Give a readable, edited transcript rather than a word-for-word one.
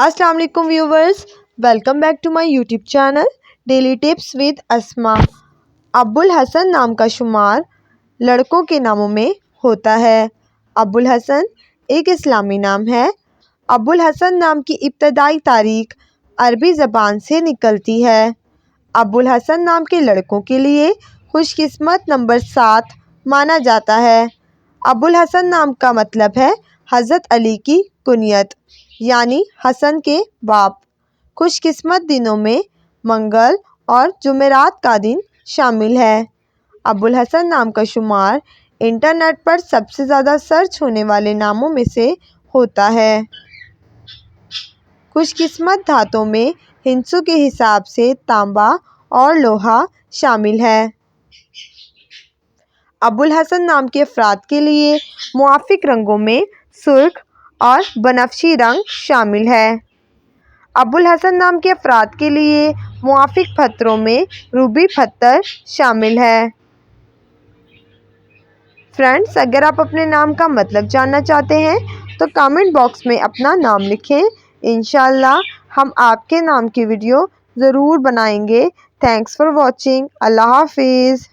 अस्सलाम वालेकुम viewers, welcome back to my YouTube channel Daily Tips with Asma. Abul Hasan नाम का शुमार लड़कों के नामों में होता है। अब्बुल हसन एक इस्लामी नाम है। अब्बुल हसन नाम की इब्तदाई तारीख अरबी ज़बान से निकलती है। अब्बुल हसन नाम के लड़कों के लिए खुशकिस्मत नंबर 7 माना जाता है। अब्बुल हसन नाम का मतलब है हज़रत अली की कुनियत, यानी हसन के बाप। खुशकिस्मत दिनों में मंगल और जुमेरात का दिन शामिल है। अब्बुल हसन नाम का शुमार इंटरनेट पर सबसे ज़्यादा सर्च होने वाले नामों में से होता है। खुशकिस्मत धातों में हिंसू के हिसाब से तांबा और लोहा शामिल है। अब्बुल हसन नाम के अफराद के लिए मुआफिक रंगों में सुर्ख और बनफशी रंग शामिल है। अब्बुल हसन नाम के अफराद के लिए मुआफिक पत्थरों में रूबी पत्थर शामिल है। फ्रेंड्स, अगर आप अपने नाम का मतलब जानना चाहते हैं तो कमेंट बॉक्स में अपना नाम लिखें। इंशाअल्लाह हम आपके नाम की वीडियो ज़रूर बनाएंगे। Thanks for watching. अल्लाह हाफिज़।